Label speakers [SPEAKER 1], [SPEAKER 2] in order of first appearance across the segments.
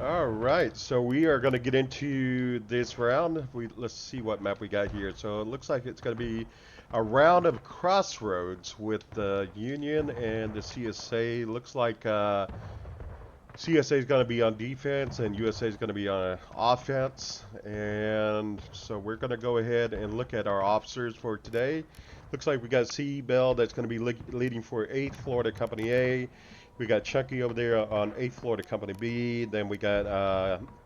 [SPEAKER 1] All right, so we are going to get into this round. Let's see what map we got here. So it looks like it's going to be a round of Crossroads with the Union and the CSA. Looks like CSA is going to be on defense and USA is going to be on offense. And so we're going to go ahead and look at our officers for today. Looks like we got C Bell that's going to be leading for 8th Florida Company A. We got Chunky over there on 8th Florida Company B. Then we got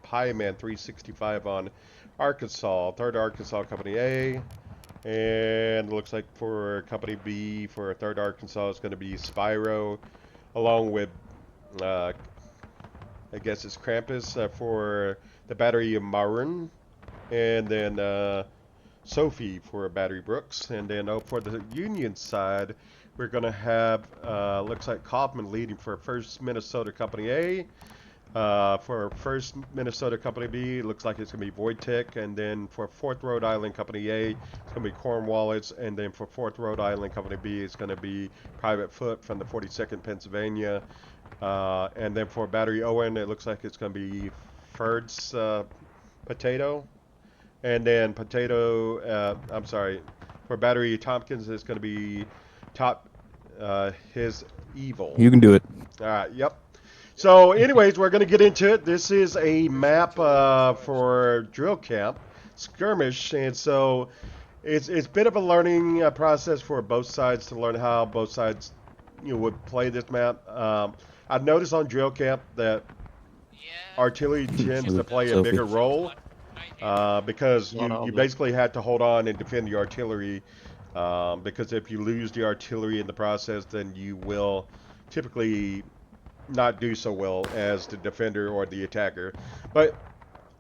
[SPEAKER 1] Pie Man 365 on Arkansas, 3rd Arkansas Company A. And it looks like for Company B, for 3rd Arkansas, it's going to be Spyro, along with, I guess it's Krampus for the Battery of Maroon. And then Zofi for Battery Brooks. And then for the Union side, we're going to have, looks like Coughman leading for 1st Minnesota Company A. For 1st Minnesota Company B, looks like it's going to be VoyTek. And then for 4th Rhode Island Company A, it's going to be Cornwalis. And then for 4th Rhode Island Company B, it's going to be Private Foote from the 42nd Pennsylvania. And then for Battery Owen, it looks like it's going to be Furdaspotato. And then for Battery Tompkins, it's going to be his evil.
[SPEAKER 2] You can do it.
[SPEAKER 1] All right, yep. So anyways, we're going to get into it. This is a map for drill camp, skirmish, and so it's a bit of a learning process for both sides to learn how both sides would play this map. I've noticed on drill camp that artillery tends to play a bigger role. Because you basically had to hold on and defend the artillery, because if you lose the artillery in the process, then you will typically not do so well as the defender or the attacker. But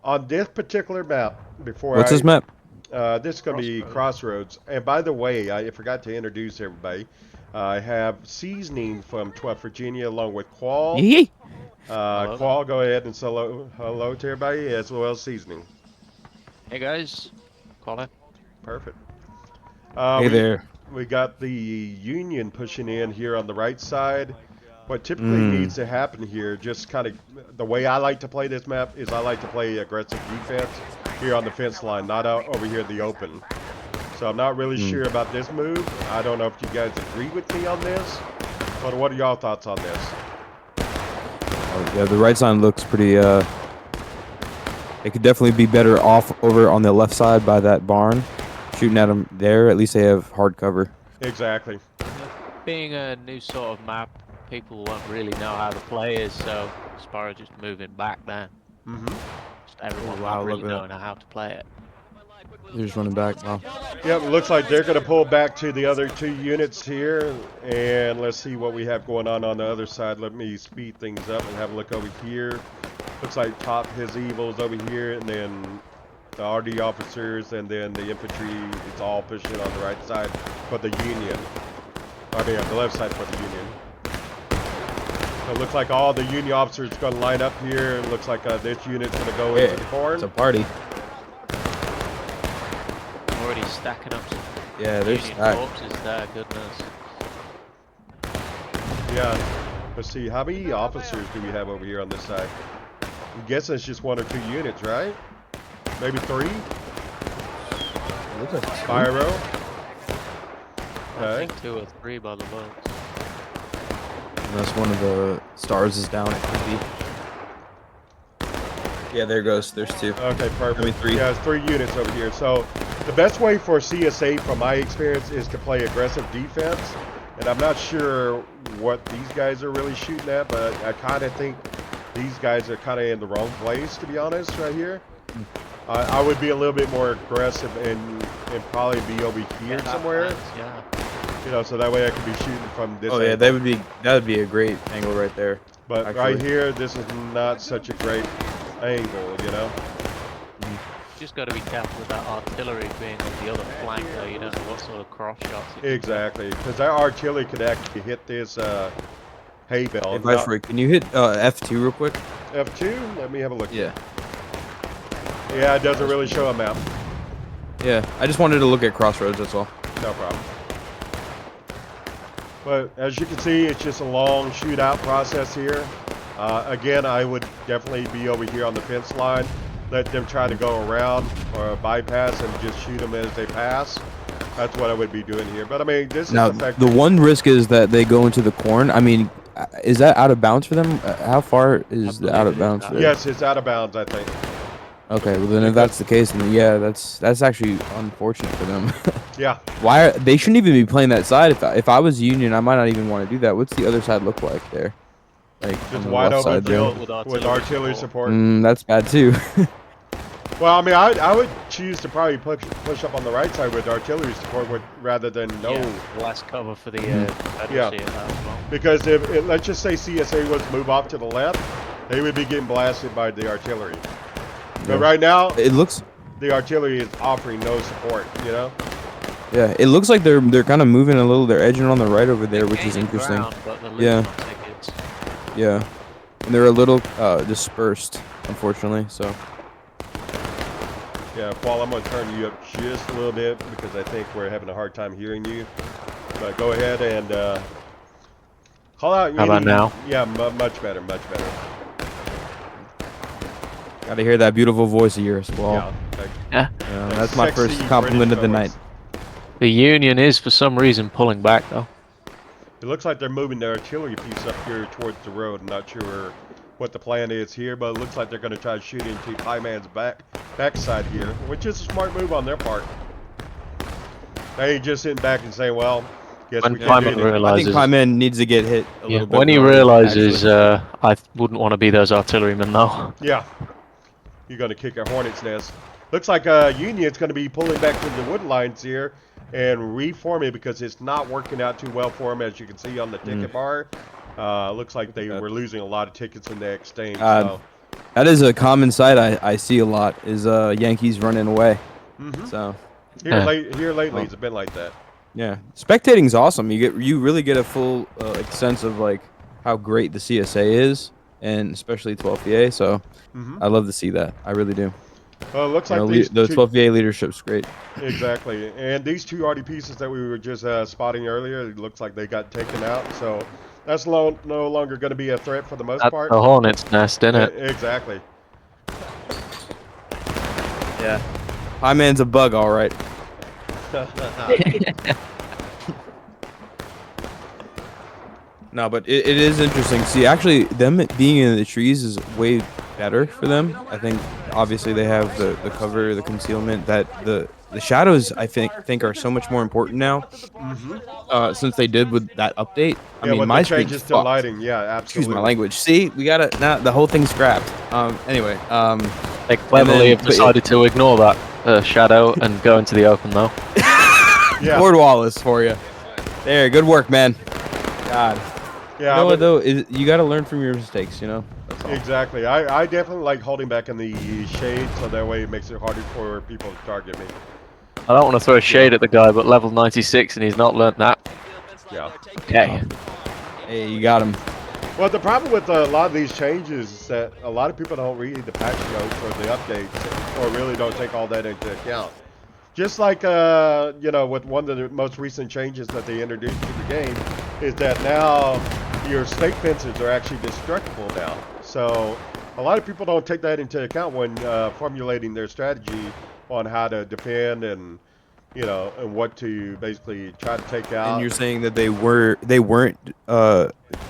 [SPEAKER 1] on this particular map,
[SPEAKER 2] What's this map?
[SPEAKER 1] This is going to be Crossroads. And by the way, I forgot to introduce everybody. I have Seasoning from 12th Virginia along with Kwal. Kwal, go ahead and say hello to everybody, as well as Seasoning.
[SPEAKER 3] Hey guys, Kwal.
[SPEAKER 1] Perfect.
[SPEAKER 2] Hey there.
[SPEAKER 1] We got the Union pushing in here on the right side. What typically needs to happen here, just kind of the way I like to play this map, is I like to play aggressive defense here on the fence line, not out over here in the open. So I'm not really sure about this move. I don't know if you guys agree with me on this, but what are y'all thoughts on this?
[SPEAKER 2] Yeah, the right side looks pretty, it could definitely be better off over on the left side by that barn. Shooting at them there, at least they have hard cover.
[SPEAKER 1] Exactly.
[SPEAKER 3] Being a new sort of map, people won't really know how the play is, so Spyro just moving back then. Just everyone not really knowing how to play it.
[SPEAKER 2] They're just running back now.
[SPEAKER 1] Yep, it looks like they're going to pull back to the other two units here. And let's see what we have going on the other side. Let me speed things up and have a look over here. Looks like top his evils over here, and then the RD officers, and then the infantry. It's all pushing on the right side for the Union. I mean, on the left side for the Union. So it looks like all the Union officers are going to line up here. It looks like this unit's going to go into the corn.
[SPEAKER 2] It's a party.
[SPEAKER 3] Already stacking up some
[SPEAKER 2] there's
[SPEAKER 3] Union corpses there, goodness.
[SPEAKER 1] Yeah. Let's see, how many officers do we have over here on this side? I'm guessing it's just 1 or 2 units, right? Maybe 3?
[SPEAKER 2] Looks like
[SPEAKER 1] Spyro.
[SPEAKER 3] I think 2 or 3 by the looks.
[SPEAKER 2] Unless one of the stars is down, it could be. Yeah, there goes. There's 2.
[SPEAKER 1] Okay, perfect.
[SPEAKER 2] I mean 3.
[SPEAKER 1] Yeah, it's 3 units over here. So the best way for CSA, from my experience, is to play aggressive defense. And I'm not sure what these guys are really shooting at, but I kind of think these guys are kind of in the wrong place, to be honest, right here. I would be a little bit more aggressive and probably be over here somewhere.
[SPEAKER 3] Yeah.
[SPEAKER 1] You know, so that way I could be shooting from this angle.
[SPEAKER 2] Yeah, that would be a great angle right there.
[SPEAKER 1] But
[SPEAKER 2] actually,
[SPEAKER 1] right here, this is not such a great angle, you know?
[SPEAKER 3] Just got to be careful with that artillery being on the other flank, though. You don't know what sort of cross shots.
[SPEAKER 1] Exactly, because that artillery could actually hit this hay bale.
[SPEAKER 2] Hey, Viceroy, can you hit F2 real quick?
[SPEAKER 1] F2? Let me have a look.
[SPEAKER 2] Yeah.
[SPEAKER 1] Yeah, it doesn't really show a map.
[SPEAKER 2] Yeah, I just wanted to look at Crossroads, that's all.
[SPEAKER 1] No problem. But as you can see, it's just a long shootout process here. Again, I would definitely be over here on the fence line. Let them try to go around or bypass and just shoot them as they pass. That's what I would be doing here. But I mean, this
[SPEAKER 2] Now,
[SPEAKER 1] is effective.
[SPEAKER 2] the one risk is that they go into the corn. I mean, is that out of bounds for them? How far is the out of bounds? There?
[SPEAKER 1] Yes, it's out of bounds, I think.
[SPEAKER 2] Okay, well then if that's the case, then yeah, that's actually unfortunate for them.
[SPEAKER 1] Yeah.
[SPEAKER 2] They shouldn't even be playing that side. If I was Union, I might not even want to do that. What's the other side look like there? Like
[SPEAKER 1] Just
[SPEAKER 2] on the
[SPEAKER 1] wide
[SPEAKER 2] left
[SPEAKER 1] open
[SPEAKER 2] side there.
[SPEAKER 1] field with artillery support.
[SPEAKER 2] That's bad too.
[SPEAKER 1] Well, I mean, I would choose to probably push up on the right side with artillery support rather than no.
[SPEAKER 3] Yeah, less cover for the
[SPEAKER 1] Yeah. Because if let's just say CSA was to move off to the left, they would be getting blasted by the artillery. But right now,
[SPEAKER 2] it looks
[SPEAKER 1] the artillery is offering no support. You know.
[SPEAKER 2] Yeah, it looks like they're kind of moving a little. They're edging on the right over there, which is interesting. Yeah. Yeah, and they're a little dispersed, unfortunately. So.
[SPEAKER 1] Yeah, Kwal, I'm going to turn you up just a little bit because I think we're having a hard time hearing you. But go ahead and call out.
[SPEAKER 3] How about now?
[SPEAKER 1] Yeah, much better, much better.
[SPEAKER 2] Got to hear that beautiful voice of yours, Kwal.
[SPEAKER 3] Yeah.
[SPEAKER 2] That's my first compliment of the night.
[SPEAKER 3] The Union is, for some reason, pulling back, though.
[SPEAKER 1] It looks like they're moving their artillery piece up here towards the road. I'm not sure what the plan is here, but it looks like they're going to try to shoot into Pieman's backside here, which is a smart move on their part. They ain't just sitting back and saying, well, guess
[SPEAKER 3] when
[SPEAKER 1] we can't do it.
[SPEAKER 2] I think Pieman needs to get hit a little bit.
[SPEAKER 3] When he realizes, I wouldn't want to be those artillerymen, though.
[SPEAKER 1] Yeah. You're going to kick a hornet's nest. Looks like Union's going to be pulling back to the wood lines here and reforming because it's not working out too well for them, as you can see on the ticket bar. Looks like they were losing a lot of tickets in the exchange. So.
[SPEAKER 2] That is a common sight I see a lot, is Yankees running away. So
[SPEAKER 1] here lately it's been like that.
[SPEAKER 2] Yeah, spectating's awesome. You really get a full sense of like how great the CSA is, and especially 12th VA. So I love to see that. I really do.
[SPEAKER 1] Well, it looks like the
[SPEAKER 2] 12th VA leadership's great.
[SPEAKER 1] Exactly, and these two RD pieces that we were just spotting earlier, it looks like they got taken out. So that's no longer going to be a threat for the most part.
[SPEAKER 3] The hornet's nest, isn't it?
[SPEAKER 1] Exactly.
[SPEAKER 2] Yeah. Pieman's a bug, all right. No, but it is interesting. See, actually, them being in the trees is way better for them. I think, obviously, they have the cover, the concealment. That the shadows, I think are so much more important now. Since they did with that update. I mean, my
[SPEAKER 1] changes to lighting. Yeah, absolutely.
[SPEAKER 2] Excuse my language. See, we gotta now. The whole thing's scrapped. Anyway.
[SPEAKER 3] They cleverly have decided to ignore that shadow and go into the open, though.
[SPEAKER 2] Yeah. Cornwalis for you. There, good work, man. God.
[SPEAKER 1] Yeah.
[SPEAKER 2] You know what though? You got to learn from your mistakes. You know.
[SPEAKER 1] Exactly. I definitely like holding back in the shade, so that way it makes it harder for people to target me.
[SPEAKER 3] I don't want to throw a shade at the guy, but level 96 and he's not learnt that.
[SPEAKER 1] Yeah.
[SPEAKER 3] Okay.
[SPEAKER 2] Hey, you got him.
[SPEAKER 1] Well, the problem with a lot of these changes is that a lot of people don't read the patch notes or the updates, or really don't take all that into account. Just like, you know, with one of the most recent changes that they introduced to the game, is that now your snake fences are actually destructible now. So a lot of people don't take that into account when formulating their strategy on how to defend and, you know, and what to basically try to take out.
[SPEAKER 2] And you're saying that they weren't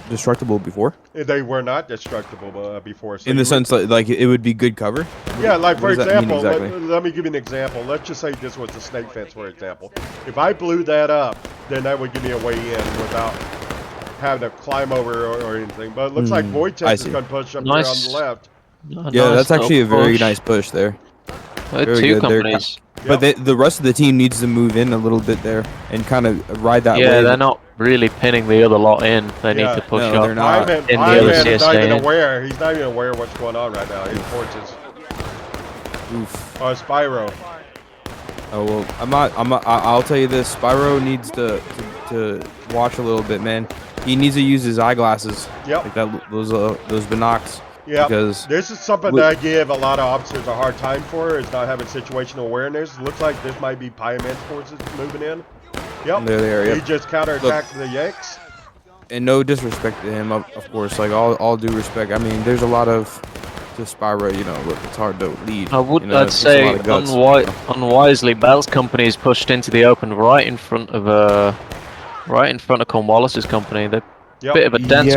[SPEAKER 2] destructible before?
[SPEAKER 1] They were not destructible before. So
[SPEAKER 2] in the sense that, like, it would be good cover?
[SPEAKER 1] Yeah, like, for example,
[SPEAKER 2] exactly?
[SPEAKER 1] let me give you an example. Let's just say this was the snake fence, for example. If I blew that up, then that would give me a way in without having to climb over or anything. But it looks like VoyTek is going to push up here on the left.
[SPEAKER 2] Yeah, that's actually a very nice push there.
[SPEAKER 3] Two companies.
[SPEAKER 2] But the rest of the team needs to move in a little bit there and kind of ride that wave.
[SPEAKER 3] Yeah, they're not really pinning the other lot in. They need to push up.
[SPEAKER 2] They're not.
[SPEAKER 3] In the other CSA.
[SPEAKER 1] He's not even aware. He's not even aware of what's going on right now. His forces.
[SPEAKER 2] Oof.
[SPEAKER 1] Spyro.
[SPEAKER 2] Oh well, I'll tell you this. Spyro needs to watch a little bit, man. He needs to use his eyeglasses.
[SPEAKER 1] Yep.
[SPEAKER 2] Like that, those binocs.
[SPEAKER 1] Yeah,
[SPEAKER 2] because
[SPEAKER 1] this is something that I give a lot of officers a hard time for, is not having situational awareness. Looks like this might be Pieman's forces moving in. Yep.
[SPEAKER 2] There they are,
[SPEAKER 1] He just counterattacked the Yanks.
[SPEAKER 2] and no disrespect to him, of course. Like all due respect. I mean, there's a lot of to Spyro. You know, it's hard to lead.
[SPEAKER 3] I would.
[SPEAKER 2] You know,
[SPEAKER 3] I'd say
[SPEAKER 2] guts,
[SPEAKER 3] unwisely, Bell's company is pushed into the open right in front of Cornwalis's company. They're a bit of a dense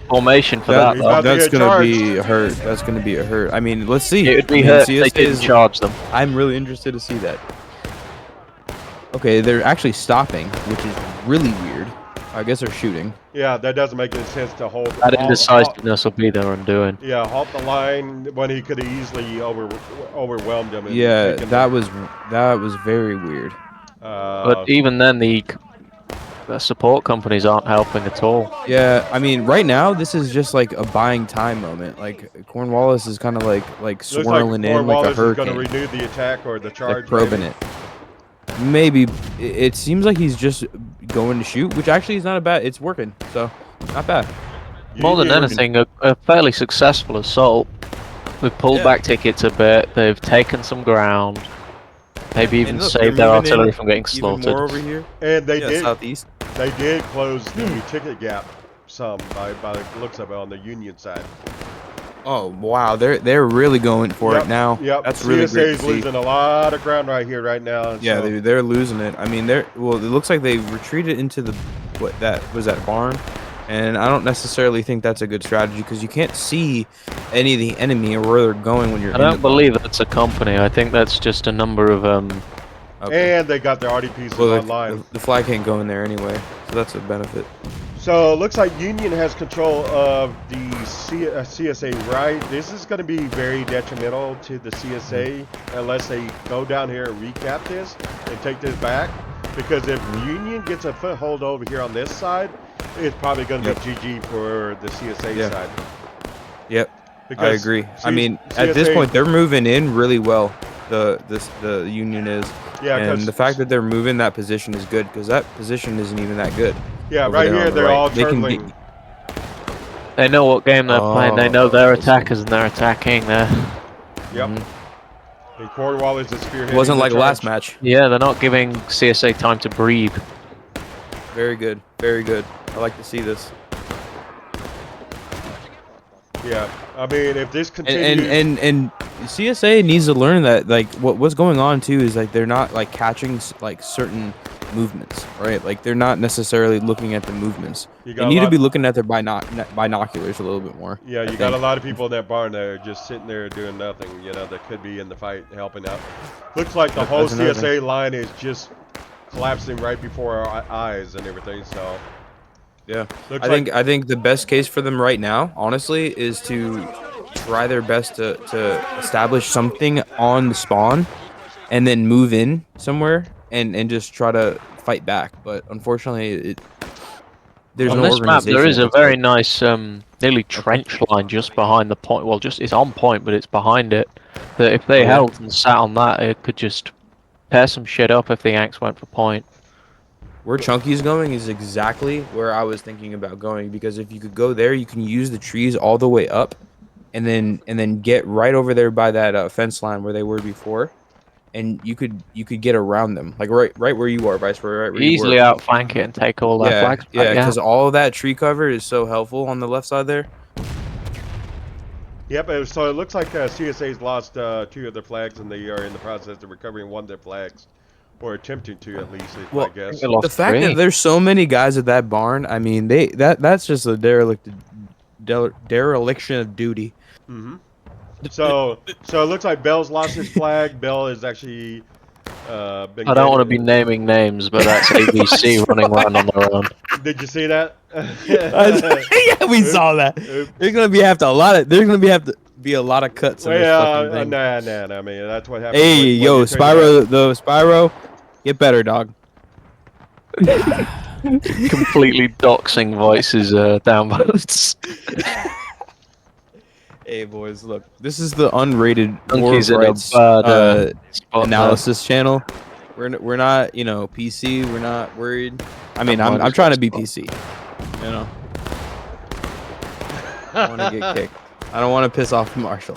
[SPEAKER 3] formation for that.
[SPEAKER 2] That's gonna be a hurt. That's gonna be a hurt. I mean, let's see.
[SPEAKER 3] It would be hurt if they didn't charge them.
[SPEAKER 2] I'm really interested to see that. Okay, they're actually stopping, which is really weird. I guess they're shooting.
[SPEAKER 1] Yeah, that doesn't make any sense to hold.
[SPEAKER 3] That indecisiveness will be their undoing.
[SPEAKER 1] Yeah, halt the line when he could have easily overwhelmed him.
[SPEAKER 2] Yeah, that was very weird.
[SPEAKER 3] But even then, the support companies aren't helping at all.
[SPEAKER 2] Yeah, I mean, right now this is just like a buying time moment. Like Cornwalis is kind of like swirling in like a hurricane.
[SPEAKER 1] Going to renew the attack or the charge.
[SPEAKER 2] Like probing it. Maybe it seems like he's just going to shoot, which actually is not a bad. It's working, so not bad.
[SPEAKER 3] More than anything, a fairly successful assault. We've pulled back tickets a bit. They've taken some ground. Maybe even saved their artillery from getting slaughtered.
[SPEAKER 2] More over here.
[SPEAKER 1] And they did.
[SPEAKER 2] Southeast.
[SPEAKER 1] They did close the ticket gap some by the looks of it on the Union side.
[SPEAKER 2] Oh wow, they're really going for it now.
[SPEAKER 1] Yep.
[SPEAKER 2] That's really great to see.
[SPEAKER 1] Losing a lot of ground right here right now.
[SPEAKER 2] Yeah, so. They're losing it. I mean, it looks like they retreated into the that barn, and I don't necessarily think that's a good strategy because you can't see any of the enemy or where they're going when you're.
[SPEAKER 3] I don't believe that's a company. I think that's just a number of
[SPEAKER 1] Okay. And they got their RDPs online.
[SPEAKER 2] The flag can't go in there anyway, so that's a benefit.
[SPEAKER 1] So it looks like Union has control of the CSA right. This is going to be very detrimental to the CSA unless they go down here and recap this and take this back. Because if Union gets a foothold over here on this side, it's probably going to be GG for the CSA side.
[SPEAKER 2] Yep, I agree. I mean, at this point, they're moving in really well. The Union is. Yeah, and the fact that they're moving that position is good because that position isn't even that good.
[SPEAKER 1] Yeah, right here they're all turtling.
[SPEAKER 3] They know what game they're playing. They know their attackers and they're attacking there.
[SPEAKER 1] Yep. And Cornwalis is spearheading.
[SPEAKER 2] It wasn't like last match.
[SPEAKER 3] Yeah, they're not giving CSA time to breathe.
[SPEAKER 2] Very good. Very good. I like to see this.
[SPEAKER 1] Yeah, I mean, if this continues,
[SPEAKER 2] and CSA needs to learn that like what's going on too is like they're not like catching like certain movements, right? Like they're not necessarily looking at the movements. You need to be looking at their binoculars a little bit more.
[SPEAKER 1] Yeah, you got a lot of people in that barn that are just sitting there doing nothing. You know, that could be in the fight helping out. Looks like the whole CSA line is just collapsing right before our eyes and everything. So.
[SPEAKER 2] Yeah, I think the best case for them right now, honestly, is to try their best to establish something on the spawn, and then move in somewhere and just try to fight back. But unfortunately, there's no organization. On this map,
[SPEAKER 3] there is a very nice nearly trench line just behind the point. Well, it's on point, but it's behind it. That if they held and sat on that, it could just pair some shit up if the Yanks went for point.
[SPEAKER 2] Where Chunky's going is exactly where I was thinking about going because if you could go there, you can use the trees all the way up, and then get right over there by that fence line where they were before, and you could get around them like right where you are, Viceroy. Right where
[SPEAKER 3] easily outflank it and take all that flags.
[SPEAKER 2] Yeah, because all of that tree cover is so helpful on the left side there.
[SPEAKER 1] Yep. So it looks like CSA's lost 2 of their flags, and they are in the process of recovering 1 of their flags. Or attempting to, at least, I guess.
[SPEAKER 2] The fact that there's so many guys at that barn, I mean, that's just a dereliction of duty.
[SPEAKER 1] Mm-hmm. So it looks like Bell's lost his flag. Bell is actually been.
[SPEAKER 3] I don't want to be naming names, but that's ABC running around on their own.
[SPEAKER 1] Did you see that?
[SPEAKER 2] Yeah, we saw that. There's gonna be have to be a lot of cuts.
[SPEAKER 1] Well, nah. I mean, that's what happened.
[SPEAKER 2] Hey, yo, Spyro, get better, dog.
[SPEAKER 3] Completely doxing Voice's downvotes.
[SPEAKER 2] Hey, boys, look, this is the unrated analysis channel. We're not, PC. We're not worried. I mean, I'm trying to be PC. You know, I want to get kicked. I don't want to piss off Marshall.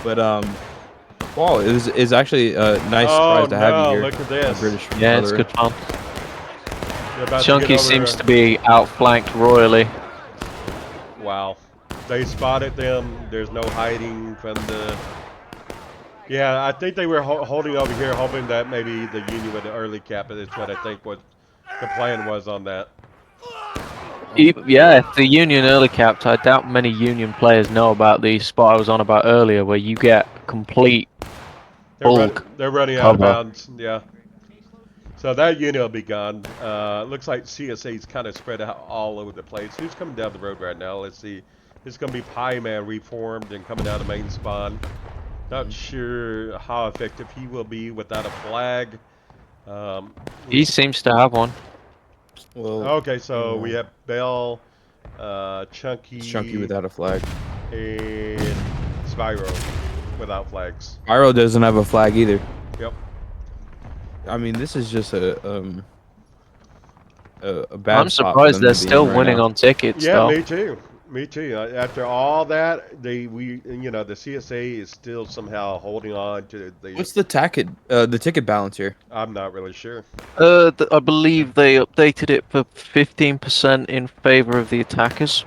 [SPEAKER 2] But Kwal, is actually a nice surprise to have you here.
[SPEAKER 1] Look at this.
[SPEAKER 3] Yeah, it's good fun.
[SPEAKER 1] They're about to
[SPEAKER 3] Chunky
[SPEAKER 1] get over,
[SPEAKER 3] seems to be outflanked royally.
[SPEAKER 1] Wow. They spotted them. There's no hiding from the... Yeah, I think they were holding over here, hoping that maybe the Union would early cap it. It's what I think what the plan was on that.
[SPEAKER 3] Yeah, if the Union early capped, I doubt many Union players know about the spot I was on about earlier, where you get complete bulk
[SPEAKER 1] They're running out of
[SPEAKER 3] cover.
[SPEAKER 1] bounds. Yeah. So that unit will be gone. Looks like CSA's kind of spread out all over the place. Who's coming down the road right now? Let's see. It's going to be Pie Man reformed and coming out of main spawn. Not sure how effective he will be without a flag.
[SPEAKER 3] He seems to have one.
[SPEAKER 2] Well,
[SPEAKER 1] Okay, so we have Bell, Chunky,
[SPEAKER 2] Chunky without a flag.
[SPEAKER 1] and Spyro without flags.
[SPEAKER 2] Spyro doesn't have a flag either.
[SPEAKER 1] Yep.
[SPEAKER 2] I mean, this is just a bad.
[SPEAKER 3] I'm surprised they're still
[SPEAKER 2] right
[SPEAKER 3] winning
[SPEAKER 2] now.
[SPEAKER 3] on tickets,
[SPEAKER 1] Yeah,
[SPEAKER 3] though.
[SPEAKER 1] me too. Me too. After all that, the CSA is still somehow holding on to the.
[SPEAKER 2] What's the ticket balance here?
[SPEAKER 1] I'm not really sure.
[SPEAKER 3] I believe they updated it for 15% in favor of the attackers.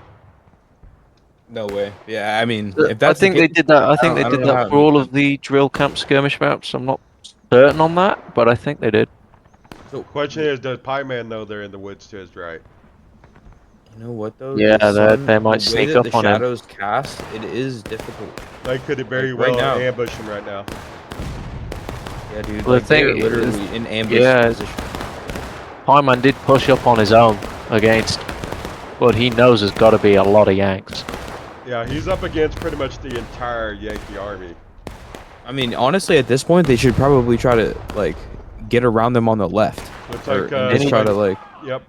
[SPEAKER 2] No way. Yeah, I mean, if that's
[SPEAKER 3] I think they did that. I think they did that for all of the drill camp skirmish maps. I'm not certain on that, but I think they did.
[SPEAKER 1] So, question is, does Pie Man know they're in the woods to his right?
[SPEAKER 2] You know what though?
[SPEAKER 3] Yeah,
[SPEAKER 2] The
[SPEAKER 3] they might
[SPEAKER 2] the way
[SPEAKER 3] sneak
[SPEAKER 2] that
[SPEAKER 3] up
[SPEAKER 2] the
[SPEAKER 3] on him.
[SPEAKER 2] shadows cast, it is difficult.
[SPEAKER 1] They could very
[SPEAKER 2] Like, right
[SPEAKER 1] well
[SPEAKER 2] now.
[SPEAKER 1] ambush him right now.
[SPEAKER 2] Yeah, dude.
[SPEAKER 3] Well, the
[SPEAKER 2] Like, they're
[SPEAKER 3] thing
[SPEAKER 2] literally
[SPEAKER 3] is-
[SPEAKER 2] in ambush
[SPEAKER 3] yeah.
[SPEAKER 2] position.
[SPEAKER 3] Pyman did push up on his own against, but he knows there's got to be a lot of Yanks.
[SPEAKER 1] Yeah, he's up against pretty much the entire Yankee army.
[SPEAKER 2] I mean, honestly, at this point, they should probably try to like get around them on the left.
[SPEAKER 1] Looks
[SPEAKER 2] Or,
[SPEAKER 1] like
[SPEAKER 2] and just try to like.
[SPEAKER 1] Yep.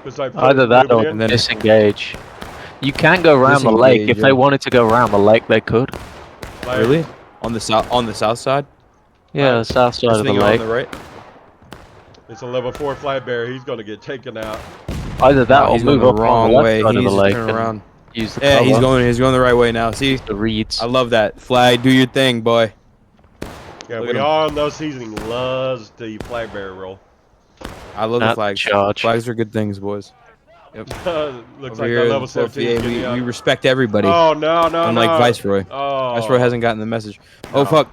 [SPEAKER 1] Looks like
[SPEAKER 3] Either
[SPEAKER 1] Foote
[SPEAKER 3] that
[SPEAKER 1] moving
[SPEAKER 3] or
[SPEAKER 1] in.
[SPEAKER 2] And then-
[SPEAKER 3] disengage. You can go around the lake.
[SPEAKER 2] Disengage,
[SPEAKER 3] If they
[SPEAKER 2] yeah.
[SPEAKER 3] wanted to go around the lake, they could.
[SPEAKER 1] Like,
[SPEAKER 2] Really? On the south side?
[SPEAKER 3] Yeah, the south side
[SPEAKER 2] This
[SPEAKER 3] of the
[SPEAKER 2] thing on
[SPEAKER 3] lake.
[SPEAKER 2] the right?
[SPEAKER 1] It's a level 4 flat bear. He's going to get taken out.
[SPEAKER 3] Either that
[SPEAKER 2] No,
[SPEAKER 3] or
[SPEAKER 2] he's going
[SPEAKER 3] move
[SPEAKER 2] the
[SPEAKER 3] up on
[SPEAKER 2] wrong
[SPEAKER 3] the left
[SPEAKER 2] way.
[SPEAKER 3] side
[SPEAKER 2] He
[SPEAKER 3] of the
[SPEAKER 2] needs to
[SPEAKER 3] lake
[SPEAKER 2] turn
[SPEAKER 3] and
[SPEAKER 2] around.
[SPEAKER 3] use the
[SPEAKER 2] Yeah,
[SPEAKER 3] cover.
[SPEAKER 2] he's going the right way now. See?
[SPEAKER 3] The reeds.
[SPEAKER 2] I love that. Flag, do your thing, boy.
[SPEAKER 1] Yeah,
[SPEAKER 2] Look
[SPEAKER 1] we
[SPEAKER 2] at him.
[SPEAKER 1] all know seasoning loves the flag bear roll.
[SPEAKER 2] I love the
[SPEAKER 3] Not
[SPEAKER 2] flags.
[SPEAKER 3] charge.
[SPEAKER 2] Flags are good things, boys.
[SPEAKER 1] Looks
[SPEAKER 2] Over
[SPEAKER 1] like
[SPEAKER 2] here,
[SPEAKER 1] the level
[SPEAKER 2] in 12
[SPEAKER 1] 17 is
[SPEAKER 2] PA,
[SPEAKER 1] getting
[SPEAKER 2] we
[SPEAKER 1] out.
[SPEAKER 2] respect everybody.
[SPEAKER 1] Oh, no,
[SPEAKER 2] Unlike
[SPEAKER 1] no.
[SPEAKER 2] Viceroy.
[SPEAKER 1] Oh.
[SPEAKER 2] Viceroy hasn't gotten the message. Oh,
[SPEAKER 1] No.
[SPEAKER 2] fuck.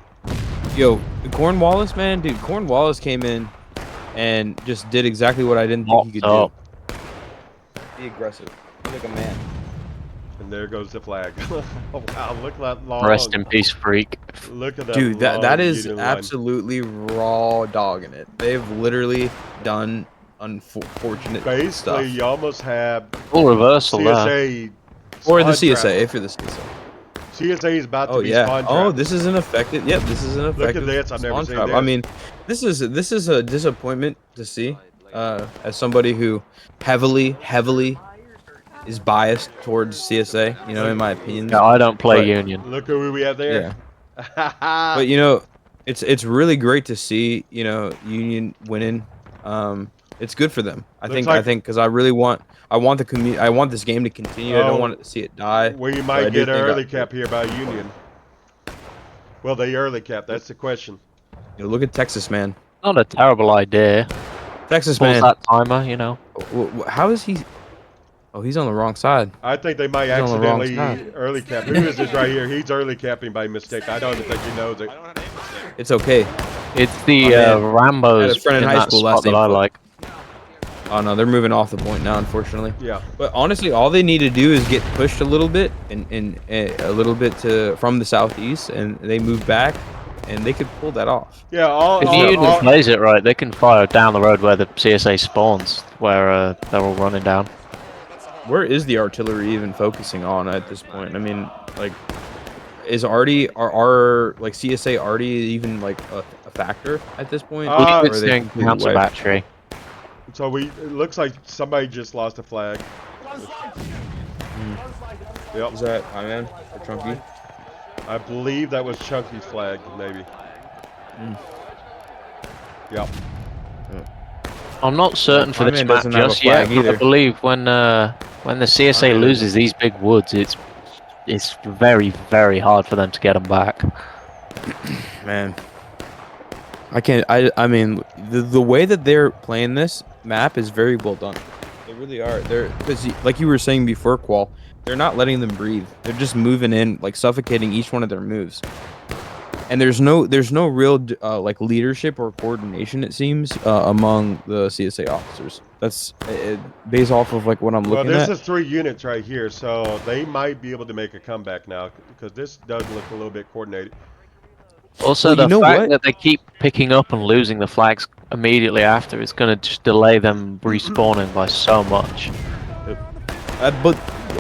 [SPEAKER 2] Yo, Cornwalis, man. Dude, Cornwalis came in and just did exactly what I didn't think he could
[SPEAKER 3] Mopped
[SPEAKER 2] do. Be aggressive. Be like a man.
[SPEAKER 1] And there goes the flag. Oh, wow, look at that long.
[SPEAKER 3] Rest in peace, freak.
[SPEAKER 1] Look at that.
[SPEAKER 2] Dude, that
[SPEAKER 1] long
[SPEAKER 2] is
[SPEAKER 1] Union line.
[SPEAKER 2] absolutely raw dogging it. They've literally done unfortunate
[SPEAKER 1] Basically,
[SPEAKER 2] stuff.
[SPEAKER 1] you almost have
[SPEAKER 3] Full reversal there.
[SPEAKER 1] CSA.
[SPEAKER 2] Or the
[SPEAKER 1] spawn
[SPEAKER 2] CSA,
[SPEAKER 1] trap.
[SPEAKER 2] if you're the CSA.
[SPEAKER 1] CSA is about to
[SPEAKER 2] Oh
[SPEAKER 1] be
[SPEAKER 2] yeah.
[SPEAKER 1] spawn
[SPEAKER 2] Oh,
[SPEAKER 1] trapped.
[SPEAKER 2] this is an effective. Yep, this is an effective.
[SPEAKER 1] this, I've never
[SPEAKER 2] spawn
[SPEAKER 1] seen
[SPEAKER 2] trap.
[SPEAKER 1] this.
[SPEAKER 2] I mean, this is a disappointment to see. As somebody who heavily is biased towards CSA, you know, in my opinion.
[SPEAKER 3] No, I don't play
[SPEAKER 2] But-
[SPEAKER 3] Union.
[SPEAKER 1] Look who we have there.
[SPEAKER 2] Yeah. But you know, it's really great to see, you know, Union winning. It's good for them. I
[SPEAKER 1] Looks
[SPEAKER 2] think
[SPEAKER 1] like-
[SPEAKER 2] because I want this game to continue. I don't want to see it die.
[SPEAKER 1] we
[SPEAKER 2] but I
[SPEAKER 1] might
[SPEAKER 2] do
[SPEAKER 1] get an
[SPEAKER 2] think
[SPEAKER 1] early cap here by Union. Well, they early cap. That's the question.
[SPEAKER 2] You know, look at Texas, man.
[SPEAKER 3] Not a terrible idea.
[SPEAKER 2] Texas,
[SPEAKER 3] Pulls
[SPEAKER 2] man.
[SPEAKER 3] that timer, you know.
[SPEAKER 2] How is he? Oh, he's on the wrong side.
[SPEAKER 1] I think they might
[SPEAKER 2] He's on the wrong
[SPEAKER 1] accidentally
[SPEAKER 2] side.
[SPEAKER 1] early cap. Who is this right here? He's early capping by mistake. I don't even think he knows it.
[SPEAKER 2] It's okay.
[SPEAKER 3] It's the
[SPEAKER 2] Oh, man. I had
[SPEAKER 3] Rambos
[SPEAKER 2] a friend in
[SPEAKER 3] in
[SPEAKER 2] high
[SPEAKER 3] that
[SPEAKER 2] school
[SPEAKER 3] spot
[SPEAKER 2] last
[SPEAKER 3] that
[SPEAKER 2] name
[SPEAKER 3] I
[SPEAKER 2] Foote.
[SPEAKER 3] like.
[SPEAKER 2] Oh no, they're moving off the point now, unfortunately.
[SPEAKER 1] Yeah.
[SPEAKER 2] But honestly, all they need to do is get pushed a little bit and a little bit from the southeast, and they move back, and they could pull that off.
[SPEAKER 1] Yeah.
[SPEAKER 3] If Union plays it right, they can fire down the road where the CSA spawns, where they're all running down.
[SPEAKER 2] Where is the artillery even focusing on at this point? I mean, like, is Artie are like CSA Artie even like a factor at this point?
[SPEAKER 1] Uh,
[SPEAKER 3] Look
[SPEAKER 1] Or
[SPEAKER 3] at
[SPEAKER 1] are
[SPEAKER 3] this
[SPEAKER 2] they
[SPEAKER 3] thing,
[SPEAKER 2] completely
[SPEAKER 3] counter
[SPEAKER 2] wiped?
[SPEAKER 3] battery.
[SPEAKER 1] So it looks like somebody just lost a flag. Yep.
[SPEAKER 2] Is that Pie Man or Chunky?
[SPEAKER 1] I believe that was Chunky's flag, maybe. Yep.
[SPEAKER 3] I'm not certain for
[SPEAKER 2] My
[SPEAKER 3] this
[SPEAKER 2] man
[SPEAKER 3] match
[SPEAKER 2] doesn't have a
[SPEAKER 3] just yet,
[SPEAKER 2] flag
[SPEAKER 3] but I
[SPEAKER 2] either.
[SPEAKER 3] believe when the CSA
[SPEAKER 2] man
[SPEAKER 3] loses these big woods, it's very, very hard for them to get them back.
[SPEAKER 2] Man, I can't. I mean, the way that they're playing this map is very well done. They really are. They're because like you were saying before, Kwal, they're not letting them breathe. They're just moving in, like suffocating each one of their moves. And there's no real like leadership or coordination, it seems, among the CSA officers. That's based off of like what I'm looking at.
[SPEAKER 1] Well, this is 3 units right here, so they might be able to make a comeback now because this does look a little bit coordinated.
[SPEAKER 3] Also,
[SPEAKER 2] Well,
[SPEAKER 3] the fact that they keep picking up and losing the flags immediately after is going to just delay them respawning by so much.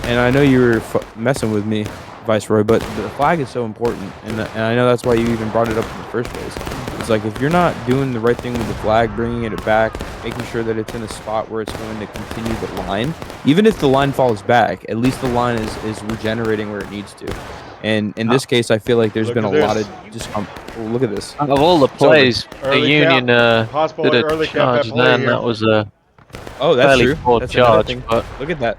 [SPEAKER 2] And I know you were messing with me, Viceroy, but the flag is so important, and I know that's why you even brought it up in the first place. It's like if you're not doing the right thing with the flag, bringing it back, making sure that it's in a spot where it's going to continue the line, even if the line falls back, at least the line is regenerating where it needs to. And in this case, I feel like there's been a lot of just look at this.
[SPEAKER 3] Out of all the plays, the Union did a charge then. That was a
[SPEAKER 2] fairly
[SPEAKER 3] poor
[SPEAKER 2] that's
[SPEAKER 3] charge. But
[SPEAKER 2] look at that.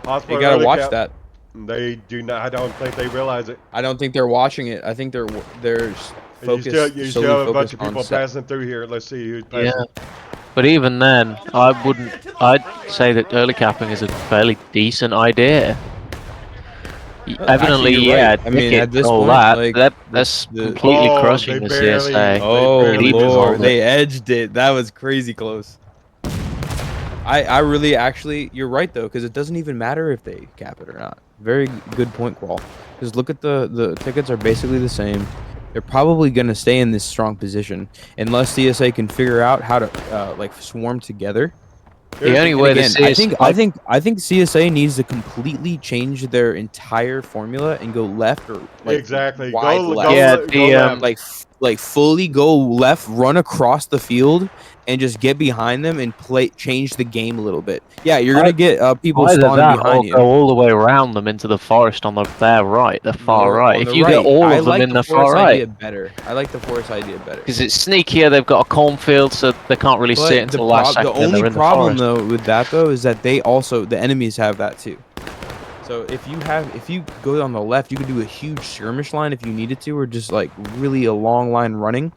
[SPEAKER 1] Hospital
[SPEAKER 2] You gotta watch that.
[SPEAKER 1] They do not. I don't think they realize it.
[SPEAKER 2] I don't think they're watching it. I think they're focused.
[SPEAKER 1] You still have a bunch of people passing through here. Let's see who's passing.
[SPEAKER 3] Yeah. But even then, I'd say that early capping is a fairly decent idea. Evidently,
[SPEAKER 2] actually,
[SPEAKER 3] yeah,
[SPEAKER 2] right. I mean, at this
[SPEAKER 3] all
[SPEAKER 2] point,
[SPEAKER 3] that's completely crushing the CSA.
[SPEAKER 2] Oh Lord,
[SPEAKER 3] they
[SPEAKER 2] edged it. That was crazy close. I really actually, you're right though, because it doesn't even matter if they cap it or not. Very good point, Kwal. Because look at the tickets are basically the same. They're probably gonna stay in this strong position unless CSA can figure out how to like swarm together.
[SPEAKER 3] The only way to see
[SPEAKER 2] I think CSA needs to completely change their entire formula and go left or like
[SPEAKER 1] exactly
[SPEAKER 2] wide
[SPEAKER 1] go,
[SPEAKER 2] left.
[SPEAKER 1] go left.
[SPEAKER 2] like fully go left, run across the field, and just get behind them and change the game a little bit. Yeah, you're gonna get people spawning behind you.
[SPEAKER 3] Go all the way around them into the forest on the right, the far right. If you
[SPEAKER 2] right.
[SPEAKER 3] get all of them in the far right,
[SPEAKER 2] better. I like the forest idea better
[SPEAKER 3] because it's sneakier. They've got a cornfield, so they can't really see it until the last second.
[SPEAKER 2] The only problem though with that though is that they also the enemies have that too. So if you go on the left, you could do a huge skirmish line if you needed to, or just like really a long line running.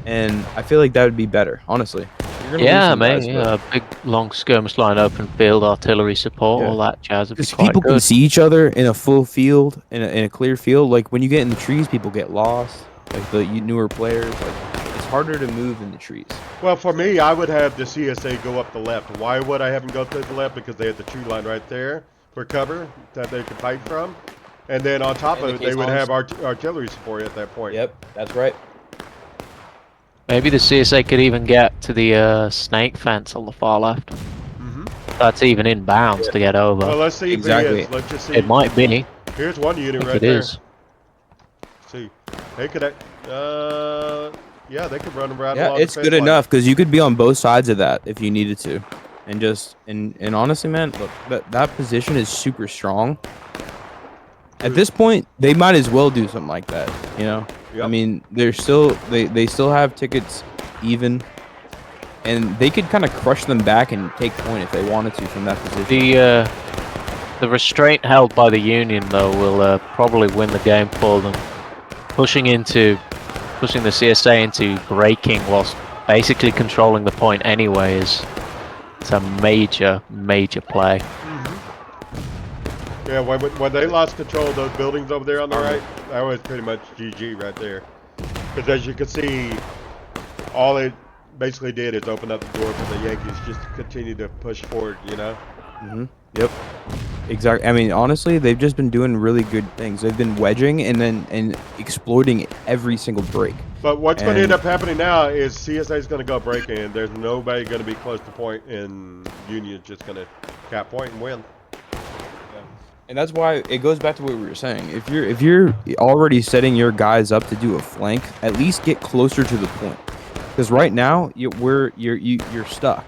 [SPEAKER 2] And I feel like that would be better, honestly.
[SPEAKER 3] Yeah, man. Yeah, a big long skirmish line, open field, artillery support, all that jazz.
[SPEAKER 2] Because people can see each other in a full field, in a clear field. Like when you get in the trees, people get lost. Like the newer players, like it's harder to move in the trees.
[SPEAKER 1] Well, for me, I would have the CSA go up the left. Why would I have them go to the left? Because they have the tree line right there for cover that they can fight from, and then on top of it, they would have artillery support at that point.
[SPEAKER 2] Yep, that's right.
[SPEAKER 3] Maybe the CSA could even get to the snake fence on the far left. That's even in bounds to get over.
[SPEAKER 1] Well, let's see if it is. Let's just see.
[SPEAKER 3] It might be.
[SPEAKER 1] Here's one unit right there. Let's see. They could, yeah, they could run around.
[SPEAKER 2] Yeah, it's good enough because you could be on both sides of that if you needed to, and just and honestly, man, look, that position is super strong. At this point, they might as well do something like that, you know. Yep. I mean, they're still they still have tickets even, and they could kind of crush them back and take point if they wanted to from that position.
[SPEAKER 3] The restraint held by the Union though will probably win the game for them, pushing the CSA into breaking whilst basically controlling the point anyway it's a major play.
[SPEAKER 1] Yeah, when they lost control of those buildings over there on the right, that was pretty much GG right there. Because as you can see, all it basically did is open up the door for the Yankees just to continue to push forward, you know?
[SPEAKER 2] Yep. Exactly. I mean, honestly, they've just been doing really good things. They've been wedging and exploiting every single break.
[SPEAKER 1] But what's going to end up happening now is CSA is going to go break in. There's nobody going to be close to point, and Union's just going to cap point and win.
[SPEAKER 2] And that's why it goes back to what we were saying. If you're already setting your guys up to do a flank, at least get closer to the point. Because right now you're stuck,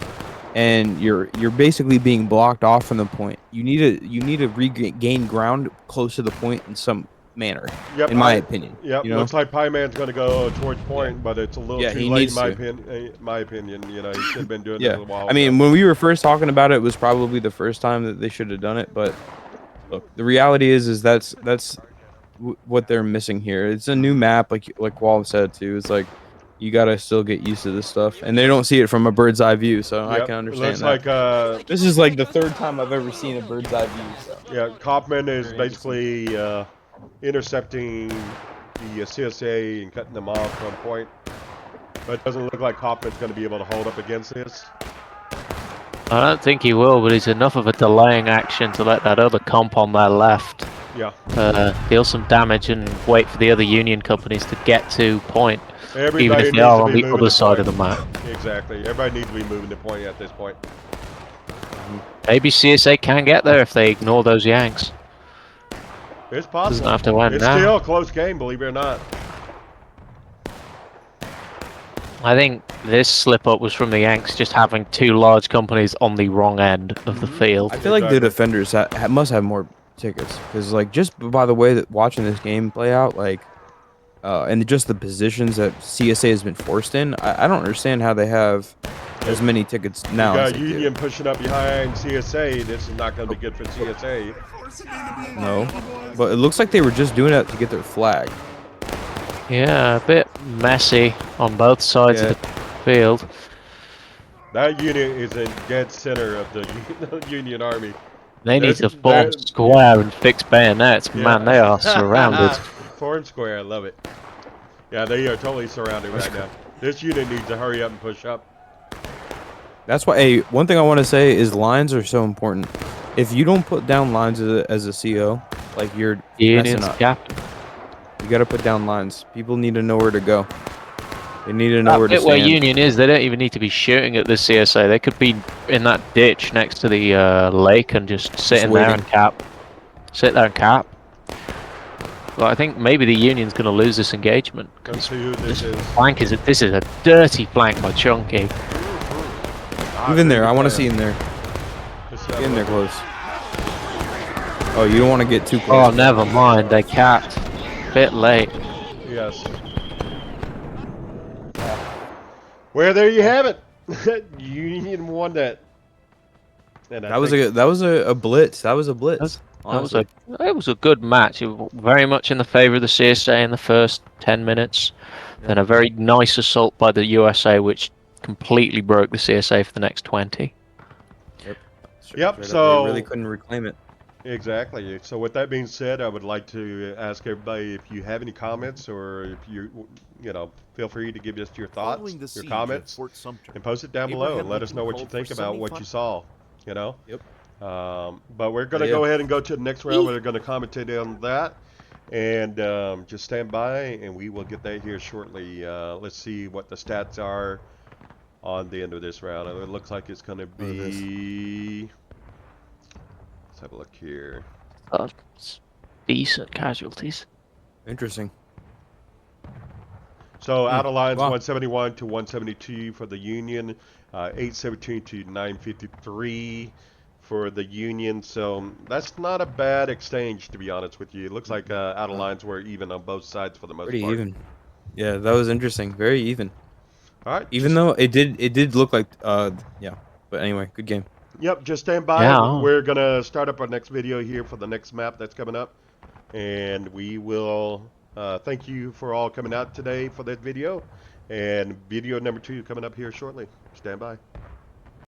[SPEAKER 2] and you're basically being blocked off from the point. You need to regain ground close to the point in some manner. Yep, in my opinion.
[SPEAKER 1] Yep. You know? Looks like Pie Man's going to go towards point, but it's a little too late in my opinion. You know, he should have been doing it a while.
[SPEAKER 2] I mean, when we were first talking about it, it was probably the first time that they should have done it, but. Look, the reality is that's what they're missing here. It's a new map, like Kwal said too. It's like you gotta still get used to this stuff, and they don't see it from a bird's eye view, so I
[SPEAKER 1] Yep.
[SPEAKER 2] can
[SPEAKER 1] It
[SPEAKER 2] understand
[SPEAKER 1] looks
[SPEAKER 2] that.
[SPEAKER 1] like
[SPEAKER 2] This is like the third time I've ever seen a bird's eye view. So
[SPEAKER 1] yeah, Coughman is
[SPEAKER 2] very interesting.
[SPEAKER 1] basically intercepting the CSA and cutting them off from point. But it doesn't look like Coughman's going to be able to hold up against this.
[SPEAKER 3] I don't think he will, but he's enough of a delaying action to let that other comp on their left
[SPEAKER 1] Yeah.
[SPEAKER 3] deal some damage and wait for the other Union companies to get to point,
[SPEAKER 1] Everybody
[SPEAKER 3] even if
[SPEAKER 1] needs
[SPEAKER 3] they are
[SPEAKER 1] to
[SPEAKER 3] on
[SPEAKER 1] be
[SPEAKER 3] the
[SPEAKER 1] moving
[SPEAKER 3] other
[SPEAKER 1] to
[SPEAKER 3] side
[SPEAKER 1] point.
[SPEAKER 3] of the map.
[SPEAKER 1] Exactly. Everybody needs to be moving to point at this point.
[SPEAKER 3] Maybe CSA can get there if they ignore those Yanks.
[SPEAKER 1] It's
[SPEAKER 3] Doesn't
[SPEAKER 1] possible.
[SPEAKER 3] have to win
[SPEAKER 1] It's
[SPEAKER 3] now.
[SPEAKER 1] still a close game, believe it or not.
[SPEAKER 3] I think this slip up was from the Yanks just having two large companies on the wrong end of the field.
[SPEAKER 2] I feel like the
[SPEAKER 1] Exactly.
[SPEAKER 2] defenders must have more tickets, because like just by the way that watching this game play out, like, and just the positions that CSA has been forced in, I don't understand how they have as many tickets now
[SPEAKER 1] You
[SPEAKER 2] as
[SPEAKER 1] got
[SPEAKER 2] they do.
[SPEAKER 1] Union pushing up behind CSA. This is not going to be good for CSA.
[SPEAKER 2] No, but it looks like they were just doing that to get their flag.
[SPEAKER 3] Yeah, a bit messy on both sides of the field.
[SPEAKER 1] That unit is in dead center of the Union Army.
[SPEAKER 3] They need to form
[SPEAKER 1] They're-
[SPEAKER 3] square and fix bayonets. Man, they are surrounded.
[SPEAKER 1] Form square, I love it. Yeah, they are totally surrounded right now. This unit needs to hurry up and push up.
[SPEAKER 2] That's why. Hey, one thing I want to say is lines are so important. If you don't put down lines as a CO, like you're messing
[SPEAKER 3] Union's
[SPEAKER 2] up.
[SPEAKER 3] captain.
[SPEAKER 2] You got to put down lines. People need to know where to go. They need to know where to
[SPEAKER 3] Bit where
[SPEAKER 2] stand.
[SPEAKER 3] Union is, they don't even need to be shooting at the CSA. They could be in that ditch next to the lake and just sit in there
[SPEAKER 2] waiting.
[SPEAKER 3] and cap. Sit there and cap. Well, I think maybe the Union's going to lose this engagement.
[SPEAKER 1] Let's see who this is.
[SPEAKER 3] This is a dirty flank by Chunky.
[SPEAKER 2] Move in there. I want to see in there.
[SPEAKER 1] Just
[SPEAKER 2] Get in there close. Oh, you don't want to get too close.
[SPEAKER 3] Oh, never mind. They capped. Bit late.
[SPEAKER 1] Yes. Well, there you have it. Union won that. And
[SPEAKER 2] That was a blitz. That was a blitz. Honestly.
[SPEAKER 3] It was a good match. It was very much in the favor of the CSA in the first 10 minutes. Then a very nice assault by the USA, which completely broke the CSA for the next 20.
[SPEAKER 1] Yep,
[SPEAKER 2] Straight up,
[SPEAKER 1] so-
[SPEAKER 2] they really couldn't reclaim it.
[SPEAKER 1] Exactly. So with that being said, I would like to ask everybody if you have any comments, or if you know, feel free to give us your thoughts, your comments, and post it down below and let us know what you think about what you saw. You know.
[SPEAKER 2] Yep.
[SPEAKER 1] But we're gonna go ahead and go to the next round. We're gonna commentate on that, and just stand by, and we will get that here shortly. Let's see what the stats are on the end of this round. It looks like it's gonna be. Let's have a look here.
[SPEAKER 3] Decent casualties.
[SPEAKER 2] Interesting.
[SPEAKER 1] So out of lines,
[SPEAKER 2] Wow.
[SPEAKER 1] 171 to 172 for the Union, 817 to 953 for the Union. So that's not a bad exchange, to be honest with you. It looks like out of lines were even on both sides for the most
[SPEAKER 2] Pretty
[SPEAKER 1] part.
[SPEAKER 2] even. Yeah, that was interesting. Very even.
[SPEAKER 1] All right.
[SPEAKER 2] Even though it did look like yeah. But anyway, good game.
[SPEAKER 1] Yep, just stand by.
[SPEAKER 3] Yeah.
[SPEAKER 1] We're going to start up our next video here for the next map that's coming up. And we will thank you for all coming out today for that video. And video number 2 coming up here shortly. Stand by.